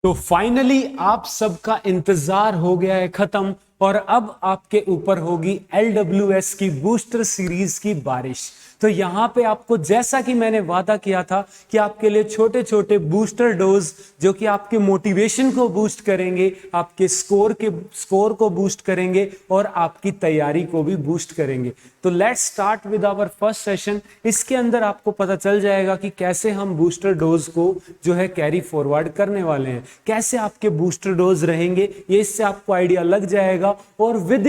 तो फाइनली आप सबका इंतजार हो गया है खत्म और अब आपके ऊपर होगी LWS की बूस्टर सीरीज की बारिश। तो यहां पे आपको जैसा कि मैंने वादा किया था कि आपके लिए छोटे छोटे बूस्टर डोज जो कि आपके मोटिवेशन को बूस्ट करेंगे, आपके स्कोर को बूस्ट करेंगे और आपकी तैयारी को भी बूस्ट करेंगे। तो let's start with our first session. इसके अंदर आपको पता चल जाएगा कि कैसे हम बूस्टर डोज को जो है कैरी फॉरवर्ड करने वाले हैं, कैसे आपके बूस्टर डोज रहेंगे, ये इससे आपको आइडिया लग जाएगा। और विद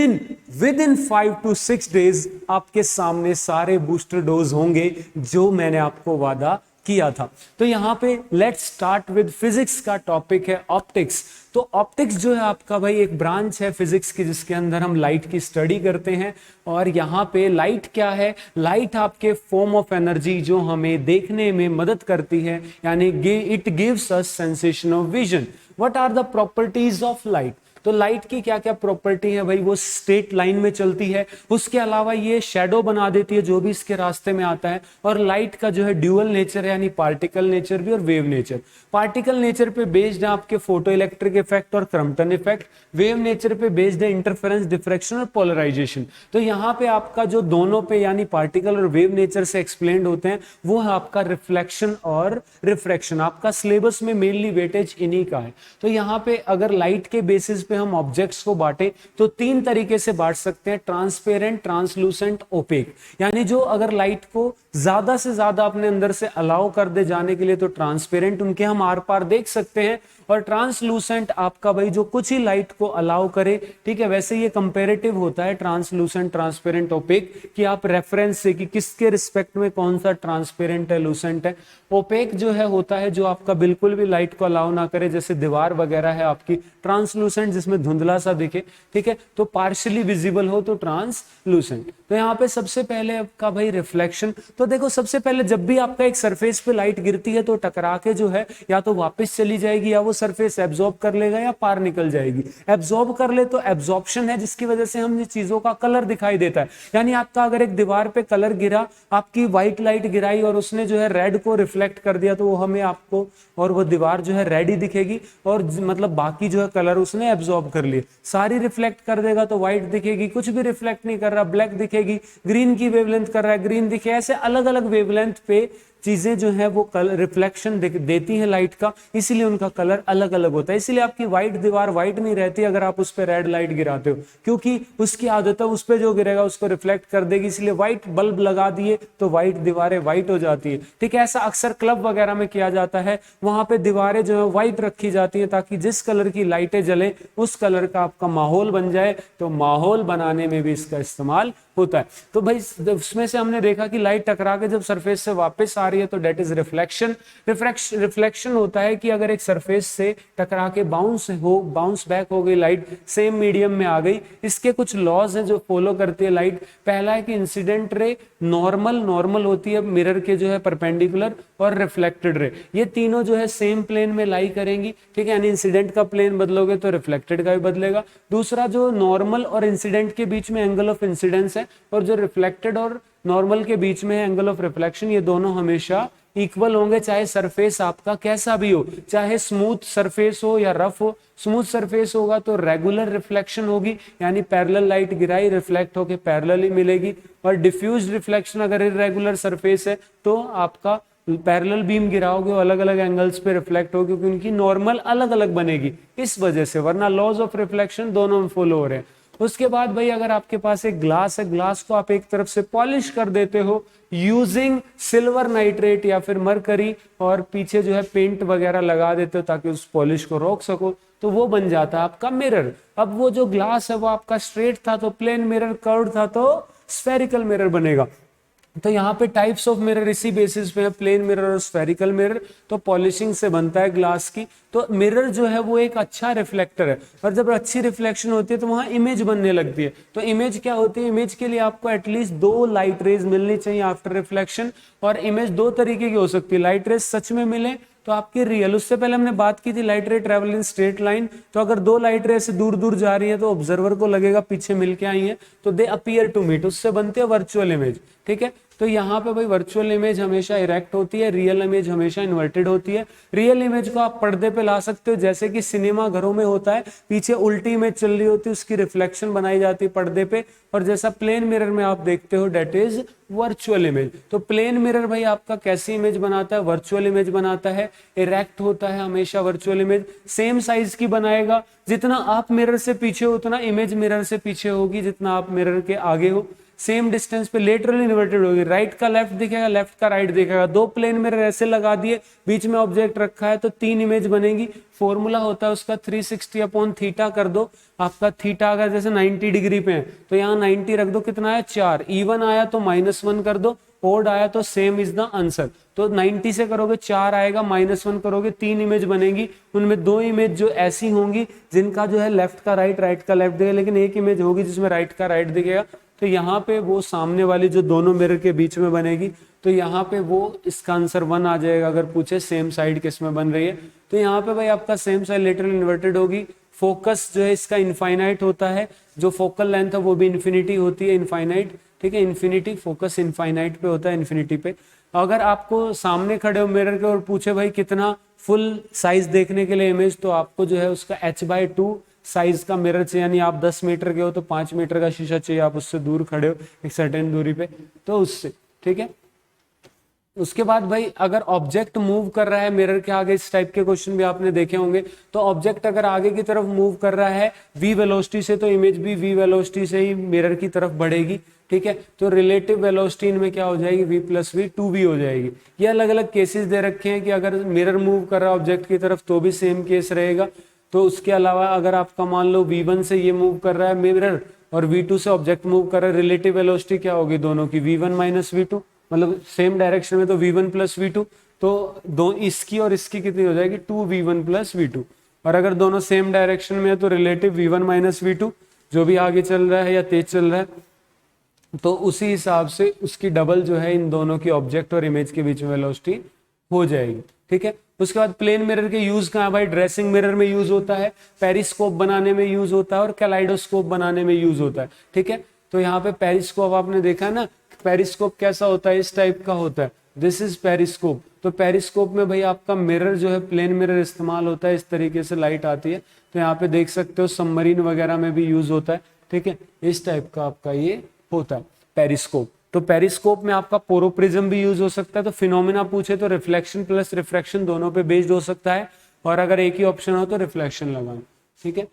इन 5 to 6 डेज आपके सामने सारे बूस्टर डोज होंगे जो मैंने आपको वादा किया था। तो यहां पे लेट्स स्टार्ट विद फिजिक्स का टॉपिक है ऑप्टिक्स। तो ऑप्टिक्स जो है आपका भाई एक ब्रांच है फिजिक्स की जिसके अंदर हम लाइट की स्टडी करते हैं। और यहाँ पे लाइट क्या है? लाइट आपके फॉर्म ऑफ एनर्जी जो हमें देखने में मदद करती है, यानी it gives us sensation of vision. What are the properties of light? तो लाइट की क्या क्या प्रॉपर्टी है भाई? वो स्ट्रेट लाइन में चलती है, उसके अलावा ये शेडो बना देती है जो भी इसके रास्ते में आता है। और लाइट का जो है ड्यूअल नेचर है, यानी पार्टिकल नेचर भी और वेव नेचर। पार्टिकल नेचर पे बेस्ड है आपके फोटो इलेक्ट्रिक इफेक्ट और क्रम्पटन इफेक्ट, वेव नेचर पे बेस्ड है इंटरफेरेंस, डिफ्रैक्शन और पोलराइजेशन। तो यहाँ पे आपका जो दोनों पे यानी पार्टिकल और वेव नेचर से एक्सप्लेन्ड होते हैं वो है आपका रिफ्लेक्शन और रिफ्रैक्शन। आपका सिलेबस में मेनली वेटेज इन्हीं का है। तो यहाँ पे अगर लाइट के बेसिस पे हम ऑब्जेक्ट्स को बांटे तो 3 तरीके से बांट सकते हैं: ट्रांसपेरेंट, ट्रांसलूसेंट, ओपेक। यानी जो अगर लाइट को ज्यादा से ज्यादा अपने अंदर से अलाउ कर दे जाने के लिए तो ट्रांसपेरेंट, उनके हम आर पार देख सकते हैं। और ट्रांसलूसेंट आपका भाई जो कुछ ही लाइट को अलाउ करे, ठीक है। वैसे ये कंपेरेटिव होता है ट्रांसलूसेंट, ट्रांसपेरेंट, ओपेक, कि आप रेफरेंस से कि किसके रिस्पेक्ट में कौन सा ट्रांसपेरेंट है, लूसेंट है। ओपेक जो है होता है जो आपका बिल्कुल भी लाइट को अलाउ ना करे, जैसे दीवार वगैरह है आपकी। ट्रांसलूसेंट जिसमें धुंधला सा दिखे, ठीक है, तो पार्शियली विजिबल हो तो ट्रांसलूसेंट। तो यहाँ पे सबसे पहले आपका भाई रिफ्लेक्शन। तो देखो सबसे पहले जब भी आपका एक सरफेस पे लाइट गिरती है तो टकरा के जो है या तो वापस चली जाएगी या वो सरफेस एब्जॉर्ब कर लेगा या पार निकल जाएगी। एब्जॉर्ब कर ले तो एब्जॉर्प्शन है जिसकी वजह से हम चीजों का कलर दिखाई देता है। यानी आपका अगर एक दीवार पे कलर गिरा, आपकी व्हाइट लाइट गिराई और उसने जो है रेड को रिफ्लेक्ट कर दिया तो वो हमें आपको और वो दीवार जो है रेड ही दिखेगी। और मतलब बाकी जो है कलर उसने एब्जॉर्ब कर लिए, सारी रिफ्लेक्ट कर देगा तो व्हाइट दिखेगी। कुछ भी रिफ्लेक्ट नहीं कर रहा, ब्लैक दिखेगी। ग्रीन की वेवलेंथ कर रहा है, ग्रीन दिखे। ऐसे अलग अलग वेवलेंथ पे चीजें जो है वो कलर रिफ्लेक्शन देती है लाइट का, इसीलिए उनका कलर अलग अलग होता है। इसीलिए आपकी व्हाइट दीवार व्हाइट नहीं रहती अगर आप उस पर रेड लाइट गिराते हो, क्योंकि उसकी आदत है उस पर जो गिरेगा उसको रिफ्लेक्ट कर देगी। इसलिए व्हाइट बल्ब लगा दिए तो व्हाइट दीवारें व्हाइट हो जाती है, ठीक है। ऐसा अक्सर क्लब वगैरह में किया जाता है, वहां पे दीवारें जो है व्हाइट रखी जाती है ताकि जिस कलर की लाइटें जले उस कलर का आपका माहौल बन जाए। तो माहौल बनाने में भी इसका इस्तेमाल होता है। तो भाई उसमें से हमने देखा कि लाइट टकरा के जब सरफेस से वापस आ रही है तो डेट इज रिफ्लेक्शन। रिफ्लेक्शन होता है कि अगर एक सरफेस से टकरा के बाउंस बैक हो गई, लाइट सेम मीडियम में आ गई। इसके कुछ लॉज हैं जो फॉलो करती है लाइट। पहला है कि इंसिडेंट रे नॉर्मल होती है मिरर के जो है परपेंडिकुलर, और रिफ्लेक्टेड रे, ये तीनों जो है सेम प्लेन में लाई करेंगी, ठीक है। यानी इंसिडेंट का प्लेन बदलोगे तो रिफ्लेक्टेड का भी बदलेगा। दूसरा, जो नॉर्मल और इंसिडेंट के बीच में एंगल ऑफ इंसिडेंस है और जो रिफ्लेक्टेड और नॉर्मल के बीच में एंगल ऑफ रिफ्लेक्शन, ये दोनों हमेशा इक्वल होंगे, चाहे सरफेस आपका कैसा भी हो, चाहे स्मूथ सरफेस हो या रफ हो। स्मूथ सरफेस होगा तो रेगुलर रिफ्लेक्शन होगी, यानी पैरेलल लाइट गिराई रिफ्लेक्ट होके पैरेलल ही मिलेगी। और डिफ्यूज रिफ्लेक्शन अगर इरेगुलर सरफेस है तो आपका पैरेलल बीम गिराओगे अलग अलग एंगल्स पे रिफ्लेक्ट होगी, क्योंकि उनकी नॉर्मल अलग अलग बनेगी इस वजह से, वरना लॉज ऑफ रिफ्लेक्शन दोनों में फॉलो हो रहे हैं। उसके बाद भाई अगर आपके पास एक ग्लास है, ग्लास को आप एक तरफ से पॉलिश कर देते हो यूजिंग सिल्वर नाइट्रेट या फिर मरकरी, और पीछे जो है पेंट वगैरह लगा देते हो ताकि उस पॉलिश को रोक सको, तो वो बन जाता है आपका मिरर। अब वो जो ग्लास है वो आपका स्ट्रेट था तो प्लेन मिरर, कर्व्ड था तो स्फेरिकल मिरर बनेगा। तो यहाँ पे टाइप्स ऑफ मिरर इसी बेसिस पे है, प्लेन मिरर और स्फेरिकल मिरर। तो पॉलिशिंग से बनता है ग्लास की। तो मिरर जो है वो एक अच्छा रिफ्लेक्टर है, और जब अच्छी रिफ्लेक्शन होती है तो वहां इमेज बनने लगती है। तो इमेज क्या होती है? इमेज के लिए आपको एटलीस्ट 2 लाइट रेज मिलनी चाहिए आफ्टर रिफ्लेक्शन। और इमेज 2 तरीके की हो सकती है। लाइट रेज सच में मिले तो आपकी रियल, उससे पहले हमने बात की थी लाइट रे ट्रेवल इन स्ट्रेट लाइन। तो अगर 2 लाइट रे से दूर दूर जा रही है तो ऑब्जर्वर को लगेगा पीछे मिलके आई है, तो दे अपीयर टू मीट, उससे बनती है वर्चुअल इमेज। ठीक है। तो यहाँ पे भाई वर्चुअल इमेज हमेशा इरेक्ट होती है, रियल इमेज हमेशा इन्वर्टेड होती है। रियल इमेज को आप पर्दे पे ला सकते हो, जैसे कि सिनेमा घरों में होता है, पीछे उल्टी इमेज चल रही होती है, उसकी रिफ्लेक्शन बनाई जाती है पर्दे पे, और जैसा प्लेन मिरर में आप देखते हो डेट इज वर्चुअल इमेज। तो प्लेन मिरर भाई आपका कैसी इमेज बनाता है, वर्चुअल इमेज बनाता है, इरेक्ट होता है हमेशा वर्चुअल इमेज, सेम साइज की बनाएगा, जितना आप मिरर से पीछे हो उतना इमेज मिरर से पीछे होगी, जितना आप मिरर के आगे हो। सेम डिस्टेंस पे लेटरली इन्वर्टेड होगी, राइट का लेफ्ट दिखेगा, लेफ्ट का राइट दिखेगा। दो प्लेन मिरर ऐसे लगा दिए, बीच में ऑब्जेक्ट रखा है तो तीन इमेज बनेगी। फॉर्मूला होता है उसका 360 अपॉन थीटा कर दो, आपका थीटा अगर जैसे 90 डिग्री पे है तो यहाँ 90 रख दो, कितना है 4, इवन आया तो -1 कर दो, ओड आया तो सेम इज द आंसर। तो 90 से करोगे 4 आएगा, -1 करोगे 3 इमेज बनेगी, उनमें 2 इमेज जो ऐसी होंगी जिनका जो है लेफ्ट का राइट, राइट का लेफ्ट दिखेगा, लेकिन एक इमेज होगी जिसमें राइट का राइट दिखेगा। तो यहाँ पे वो सामने वाली जो दोनों मिरर के बीच में बनेगी, तो यहाँ पे वो इसका आंसर 1 आ जाएगा। अगर पूछे सेम साइड किस में बन रही है, तो यहाँ पे भाई आपका सेम साइड लेटरल इन्वर्टेड होगी। फोकस जो है इसका इनफाइनाइट होता है, जो फोकल लेंथ है वो भी इन्फिनिटी होती है, इनफाइनाइट, ठीक है, इन्फिनिटी, फोकस इनफाइनाइट पे होता है, इन्फिनिटी पे। अगर आपको सामने खड़े हो मिरर के और पूछे भाई कितना फुल साइज देखने के लिए इमेज, तो आपको जो है उसका h/2 साइज का मिरर चाहिए, यानी आप 10 मीटर के हो तो 5 मीटर का शीशा चाहिए, आप उससे दूर खड़े हो एक सर्टेन दूरी पे, तो उससे, ठीक है। उसके बाद भाई अगर ऑब्जेक्ट मूव कर रहा है मिरर के आगे, इस टाइप के क्वेश्चन भी आपने देखे होंगे, तो ऑब्जेक्ट अगर आगे की तरफ मूव कर रहा है v वेलोसिटी से, तो इमेज भी v वेलोसिटी से ही मिरर की तरफ बढ़ेगी, ठीक है। तो रिलेटिव वेलोसिटी इनमें क्या हो जाएगी, v + v 2v हो जाएगी। ये अलग अलग केसेस दे रखे हैं कि अगर मिरर मूव कर रहा है ऑब्जेक्ट की तरफ तो भी सेम केस रहेगा। तो उसके अलावा अगर आपका मान लो v1 से ये मूव कर रहा है मिरर और v2 से ऑब्जेक्ट मूव कर रहा है, रिलेटिव वेलोसिटी क्या होगी दोनों की, v1 - v2, मतलब सेम डायरेक्शन में तो v1 + v2, तो दो इसकी और इसकी कितनी हो जाएगी 2v1 + v2। और अगर दोनों सेम डायरेक्शन में है तो रिलेटिव v1 - v2, जो भी आगे चल रहा है या तेज चल रहा है, तो उसी हिसाब से उसकी डबल जो है इन दोनों की ऑब्जेक्ट और इमेज के बीच में वेलोसिटी हो जाएगी, ठीक है। उसके बाद प्लेन मिरर के यूज कहाँ भाई, ड्रेसिंग मिरर में यूज होता है, पेरिस्कोप बनाने में यूज होता है और कैलाइडोस्कोप बनाने में यूज होता है, ठीक है। तो यहाँ पे पेरिस्कोप आपने देखा ना, पेरिस्कोप कैसा होता है, इस टाइप का होता है, दिस इज पेरिस्कोप। तो पेरिस्कोप में भाई आपका मिरर जो है प्लेन मिरर इस्तेमाल होता है, इस तरीके से लाइट आती है, तो यहाँ पे देख सकते हो सबमरीन वगैरह में भी यूज होता है, ठीक है। इस टाइप का आपका ये होता है पेरिस्कोप। तो पेरिस्कोप में आपका पोरोप्रिज्म भी यूज हो सकता है। तो फिनोमिना पूछे तो रिफ्लेक्शन प्लस रिफ्रैक्शन दोनों पे बेस्ड हो सकता है, और अगर एक ही ऑप्शन हो तो रिफ्लेक्शन लगाना, ठीक है।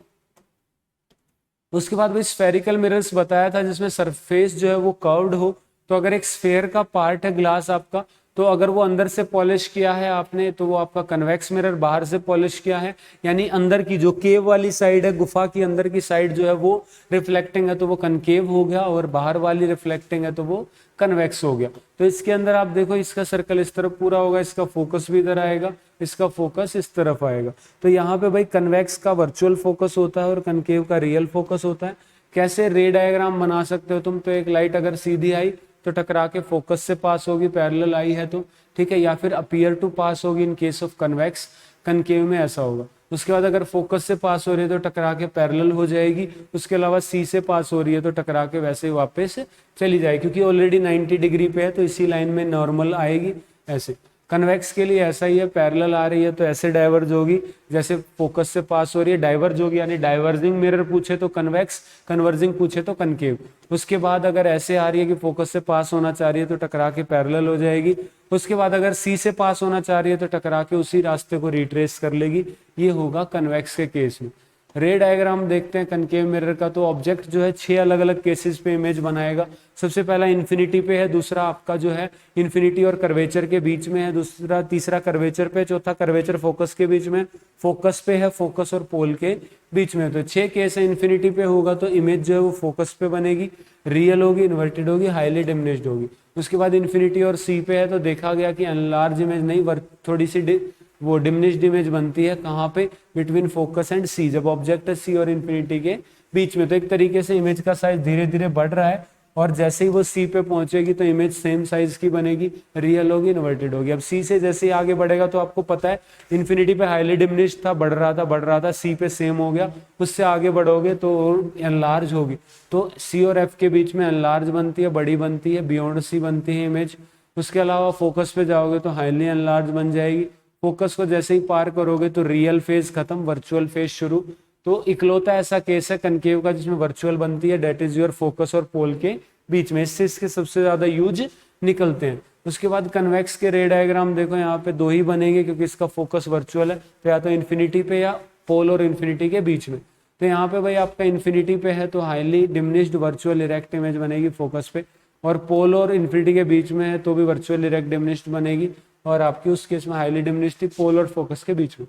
उसके बाद भाई स्फेरिकल मिरर्स बताया था जिसमें सरफेस जो है वो कर्व्ड हो। तो अगर एक स्फेयर का पार्ट है ग्लास आपका, तो अगर वो अंदर से पॉलिश किया है आपने तो वो आपका कन्वेक्स मिरर, बाहर से पॉलिश किया है यानी अंदर की जो केव वाली साइड है, गुफा की अंदर की साइड जो है वो रिफ्लेक्टिंग है तो वो कनकेव हो गया, और बाहर वाली रिफ्लेक्टिंग है तो वो कन्वेक्स हो गया। तो इसके अंदर आप देखो इसका सर्कल इस तरफ पूरा होगा, इसका फोकस भी इधर आएगा, इसका फोकस इस तरफ आएगा। तो यहाँ पे भाई कन्वेक्स का वर्चुअल फोकस होता है और कनकेव का रियल फोकस होता है। कैसे रे डायग्राम बना सकते हो तुम, तो एक लाइट अगर सीधी आई तो टकरा के फोकस से पास होगी, पैरेलल आई है तो, ठीक है, या फिर अपीयर टू पास होगी in case of convex, concave में ऐसा होगा। उसके बाद अगर फोकस से पास हो रही है तो टकरा के पैरेलल हो जाएगी। उसके अलावा सी से पास हो रही है तो टकरा के वैसे ही वापस चली जाएगी, क्योंकि ऑलरेडी 90 डिग्री पे है तो इसी लाइन में नॉर्मल आएगी। ऐसे कन्वेक्स के लिए ऐसा ही है, पैरेलल आ रही है तो ऐसे डाइवर्ज होगी, जैसे फोकस से पास हो रही है डाइवर्ज होगी, यानी डाइवर्जिंग मिरर पूछे तो कन्वेक्स, कन्वर्जिंग पूछे तो कनकेव। उसके बाद अगर ऐसे आ रही है कि फोकस से पास होना चाह रही है तो टकरा के पैरेलल हो जाएगी। उसके बाद अगर सी से पास होना चाह रही है तो टकरा के उसी रास्ते को रिट्रेस कर लेगी। ये होगा कन्वेक्स के केस में। रे डायग्राम देखते हैं कनकेव मिरर का। तो ऑब्जेक्ट जो है 6 अलग अलग केसेस पे इमेज बनाएगा। सबसे पहला इन्फिनिटी पे है, दूसरा आपका जो है इन्फिनिटी और कर्वेचर के बीच में है, दूसरा तीसरा कर्वेचर पे, चौथा कर्वेचर फोकस के बीच में, फोकस पे है, फोकस और पोल के बीच में। तो 6 केस है। इन्फिनिटी पे होगा तो इमेज जो है वो फोकस पे बनेगी, रियल होगी, इन्वर्टेड होगी, हाईली डिमिनिश्ड होगी। उसके बाद इन्फिनिटी और सी पे है तो देखा गया कि एनलार्ज इमेज नहीं, थोड़ी सी वो डिमिनिश्ड इमेज बनती है। कहाँ पे, बिटवीन फोकस एंड सी, जब ऑब्जेक्ट है सी और इन्फिनिटी के बीच में। तो एक तरीके से इमेज का साइज धीरे धीरे बढ़ रहा है और जैसे ही वो सी पे पहुंचेगी तो इमेज सेम साइज की बनेगी, रियल होगी, इन्वर्टेड होगी। अब सी से जैसे ही आगे बढ़ेगा तो आपको पता है इन्फिनिटी पे हाईली डिमिनिश्ड था, बढ़ रहा था, सी पे सेम हो गया, उससे आगे बढ़ोगे तो एनलार्ज होगी। तो सी और एफ के बीच में एनलार्ज बनती है, बड़ी बनती है, बियॉन्ड सी बनती है इमेज। उसके अलावा फोकस पे जाओगे तो हाईली एनलार्ज बन जाएगी। फोकस को जैसे ही पार करोगे तो रियल फेज खत्म, वर्चुअल फेज शुरू। तो इकलौता ऐसा केस है कनकेव का जिसमें वर्चुअल बनती है, डेट इज योर फोकस और पोल के बीच में, इससे इसके सबसे ज्यादा यूज निकलते हैं। उसके बाद कन्वेक्स के रे डायग्राम देखो, यहाँ पे दो ही बनेंगे क्योंकि इसका फोकस वर्चुअल है, तो या तो इन्फिनिटी पे या पोल और इन्फिनिटी के बीच में। तो यहाँ पे भाई आपका इन्फिनिटी पे है तो highly diminished virtual erect image बनेगी फोकस पे, और पोल और इन्फिनिटी के बीच में है तो भी वर्चुअल इरेक्ट डिमिनिश्ड बनेगी, और आपकी उस केस में हाईली डिमिनिश्ड पोल और फोकस के बीच में।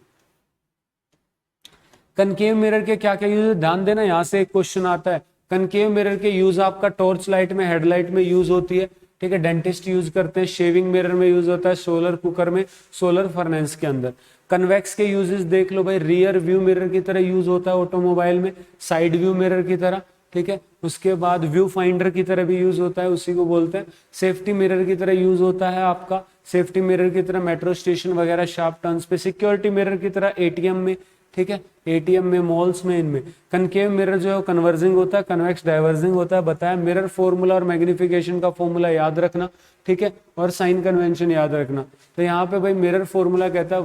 कनकेव मिरर के क्या क्या यूज है ध्यान देना, यहाँ से एक क्वेश्चन आता है। कनकेव मिरर के यूज आपका टॉर्च लाइट में, हेडलाइट में यूज होती है, ठीक है, डेंटिस्ट यूज करते हैं, शेविंग मिरर में यूज होता है, सोलर कुकर में, सोलर फर्नेस के अंदर। कन्वेक्स के यूजेस देख लो भाई, रियर व्यू मिरर की तरह यूज होता है ऑटोमोबाइल में, साइड व्यू मिरर की तरह, ठीक है। उसके बाद व्यू फाइंडर की तरह भी यूज होता है, उसी को बोलते हैं। सेफ्टी मिरर की तरह यूज होता है आपका, सेफ्टी मिरर की तरह मेट्रो स्टेशन वगैरह शार्प टर्न्स पे, सिक्योरिटी मिरर की तरह एटीएम में, ठीक है, एटीएम में, मॉल्स में, इनमें। कनकेव मिरर जो है कन्वर्जिंग होता है, कन्वेक्स डाइवर्जिंग होता है, बताया। मिरर फॉर्मूला और मैग्निफिकेशन का फॉर्मूला याद रखना, ठीक है, और साइन कन्वेंशन याद रखना। तो यहाँ पे भाई मिरर फॉर्मूला कहता है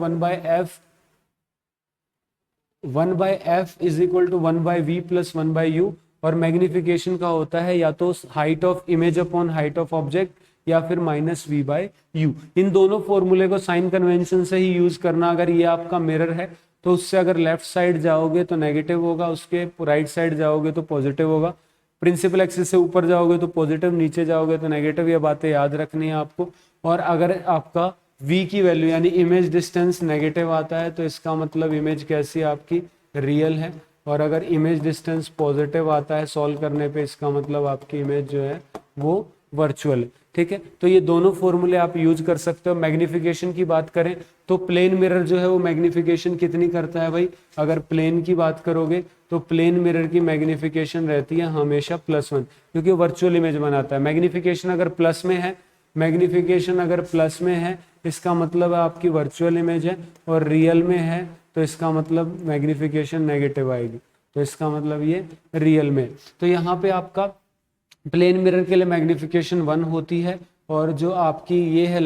1/f is equal to 1/v plus 1/u, और मैग्निफिकेशन का होता है या तो height of image upon height of object या फिर -v/u। इन दोनों फॉर्मूले को साइन कन्वेंशन से ही यूज करना। अगर ये आपका मिरर है तो उससे अगर लेफ्ट साइड जाओगे तो नेगेटिव होगा, उसके राइट साइड जाओगे तो पॉजिटिव होगा। प्रिंसिपल एक्सिस से ऊपर जाओगे तो पॉजिटिव, नीचे जाओगे तो नेगेटिव। ये बातें याद रखनी है आपको। और अगर आपका v की वैल्यू यानी इमेज डिस्टेंस नेगेटिव आता है तो इसका मतलब इमेज कैसी है आपकी, रियल है। और अगर इमेज डिस्टेंस पॉजिटिव आता है सॉल्व करने पे, इसका मतलब आपकी इमेज जो है वो वर्चुअल है, ठीक है। तो ये दोनों फॉर्मूले आप यूज कर सकते हो। मैग्निफिकेशन की बात करें तो प्लेन मिरर जो है वो मैग्निफिकेशन कितनी करता है भाई, अगर प्लेन की बात करोगे तो प्लेन मिरर की मैग्निफिकेशन रहती है हमेशा +1, क्योंकि वर्चुअल इमेज बनाता है। मैग्निफिकेशन अगर प्लस में है, मैग्निफिकेशन अगर प्लस में है इसका मतलब आपकी वर्चुअल इमेज है, और रियल में है तो इसका मतलब मैग्निफिकेशन नेगेटिव आएगी, तो इसका मतलब ये रियल में। तो यहाँ पे आपका प्लेन मिरर के लिए मैग्निफिकेशन 1 होती है, और जो आपकी ये है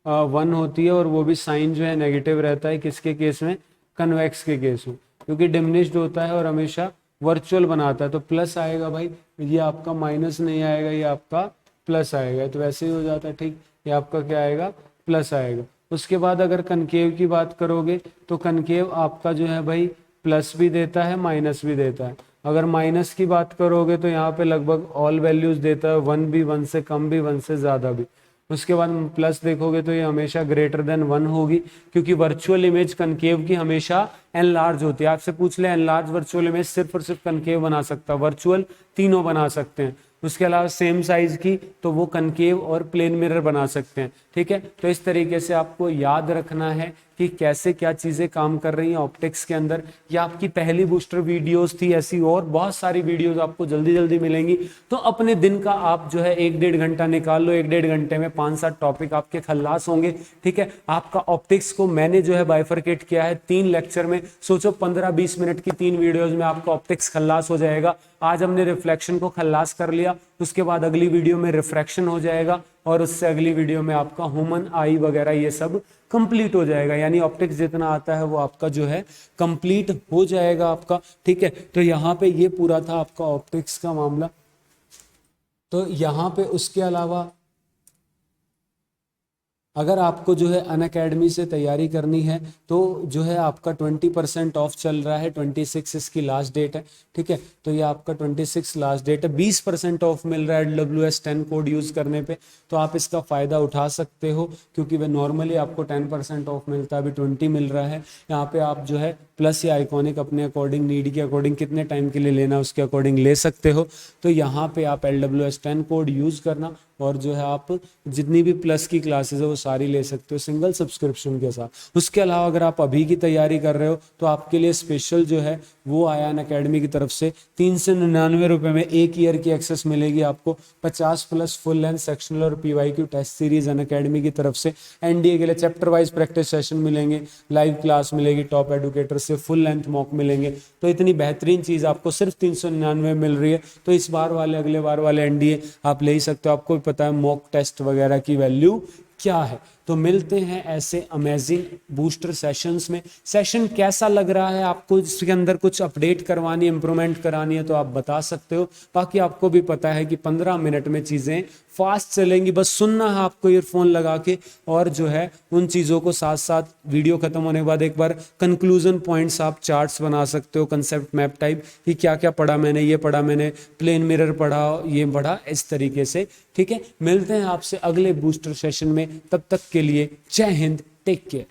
<1 होती है, और वो भी साइन जो है नेगेटिव रहता है। किसके केस में, कन्वेक्स के केस में, क्योंकि डिमिनिश्ड होता है और हमेशा वर्चुअल बनाता है। तो प्लस आएगा भाई, ये आपका माइनस नहीं आएगा, ये आपका प्लस आएगा, तो वैसे ही हो जाता है, ठीक। ये आपका क्या आएगा, प्लस आएगा। उसके बाद अगर कनकेव की बात करोगे तो कनकेव आपका जो है भाई प्लस भी देता है, माइनस भी देता है। अगर माइनस की बात करोगे तो यहाँ पे लगभग ऑल वैल्यूज देता है, 1 भी, 1 से कम भी, 1 से ज्यादा भी। उसके बाद प्लस देखोगे तो ये हमेशा ग्रेटर देन 1 होगी, क्योंकि वर्चुअल इमेज कनकेव की हमेशा एनलार्ज होती है। आपसे पूछ ले एनलार्ज वर्चुअल इमेज सिर्फ और सिर्फ कनकेव बना सकता है, वर्चुअल तीनों बना सकते हैं। उसके अलावा सेम साइज की तो वो कनकेव और प्लेन मिरर बना सकते हैं, ठीक है। तो इस तरीके से आपको याद रखना है कि कैसे क्या चीजें काम कर रही हैं ऑप्टिक्स के अंदर। ये आपकी पहली बूस्टर वीडियोस थी, ऐसी और बहुत सारी वीडियोस आपको जल्दी जल्दी मिलेंगी। तो अपने दिन का आप जो है 1-1.5 घंटा निकाल लो, 1-1.5 घंटे में 5-7 टॉपिक आपके खल्लास होंगे, ठीक है। आपका ऑप्टिक्स को मैंने जो है बाइफरकेट किया है 3 लेक्चर में। सोचो 15-20 मिनट की 3 वीडियोज में आपका ऑप्टिक्स खल्लास हो जाएगा। आज हमने रिफ्लेक्शन को खल्लास कर लिया, उसके बाद अगली वीडियो में रिफ्रैक्शन हो जाएगा, और उससे अगली वीडियो में आपका ह्यूमन आई वगैरह ये सब कंप्लीट हो जाएगा। यानी ऑप्टिक्स जितना आता है वो आपका जो है कंप्लीट हो जाएगा आपका, ठीक है। तो यहाँ पे ये पूरा था आपका ऑप्टिक्स का मामला। तो यहाँ पे उसके अलावा अगर आपको जो है अनअकैडमी से तैयारी करनी है तो जो है आपका 20% ऑफ चल रहा है, 26 इसकी लास्ट डेट है, ठीक है। तो ये आपका 26 लास्ट डेट है, 20% ऑफ मिल रहा है LWS 10 कोड यूज करने पे। तो आप इसका फायदा उठा सकते हो, क्योंकि वह नॉर्मली आपको 10% ऑफ मिलता है, अभी 20 मिल रहा है। यहाँ पे आप जो है प्लस या आइकॉनिक अपने अकॉर्डिंग, नीड के अकॉर्डिंग, कितने टाइम के लिए लेना उसके अकॉर्डिंग ले सकते हो। तो यहाँ पे आप LWS 10 कोड यूज करना, और जो है आप जितनी भी प्लस की क्लासेस है वो सारी ले सकते हो सिंगल सब्सक्रिप्शन के साथ। उसके अलावा अगर आप अभी की तैयारी कर रहे हो तो आपके लिए स्पेशल जो है वो आया अनअकैडमी की तरफ से। 399 रुपये में 1 ईयर की एक्सेस मिलेगी आपको। 50 प्लस फुल लेंथ सेक्शनल और PYQ टेस्ट सीरीज अनअकैडमी की तरफ से। NDA के लिए चैप्टर वाइज प्रैक्टिस सेशन मिलेंगे, लाइव क्लास मिलेगी टॉप एडुकेटर से, फुल लेंथ मॉक मिलेंगे। तो इतनी बेहतरीन चीज़ आपको सिर्फ 399 मिल रही है। तो इस बार वाले अगले बार वाले NDA आप ले ही सकते हो। आपको भी पता है मॉक टेस्ट वगैरह की वैल्यू क्या है। तो मिलते हैं ऐसे अमेजिंग बूस्टर सेशंस में। सेशन कैसा लग रहा है आपको, इसके अंदर कुछ अपडेट करवानी है, इंप्रूवमेंट करानी है तो आप बता सकते हो। बाकी आपको भी पता है कि 15 मिनट में चीज़ें फास्ट चलेंगी, बस सुनना है आपको ईयरफोन लगा के, और जो है उन चीज़ों को साथ साथ वीडियो खत्म होने के बाद एक बार कंक्लूजन पॉइंट्स आप चार्ट्स बना सकते हो, कंसेप्ट मैप टाइप, कि क्या क्या पढ़ा मैंने, ये पढ़ा मैंने, प्लेन मिरर पढ़ा, ये पढ़ा, इस तरीके से। ठीक है, मिलते हैं आपसे अगले बूस्टर सेशन में, तब तक के लिए जय हिंद, टेक केयर।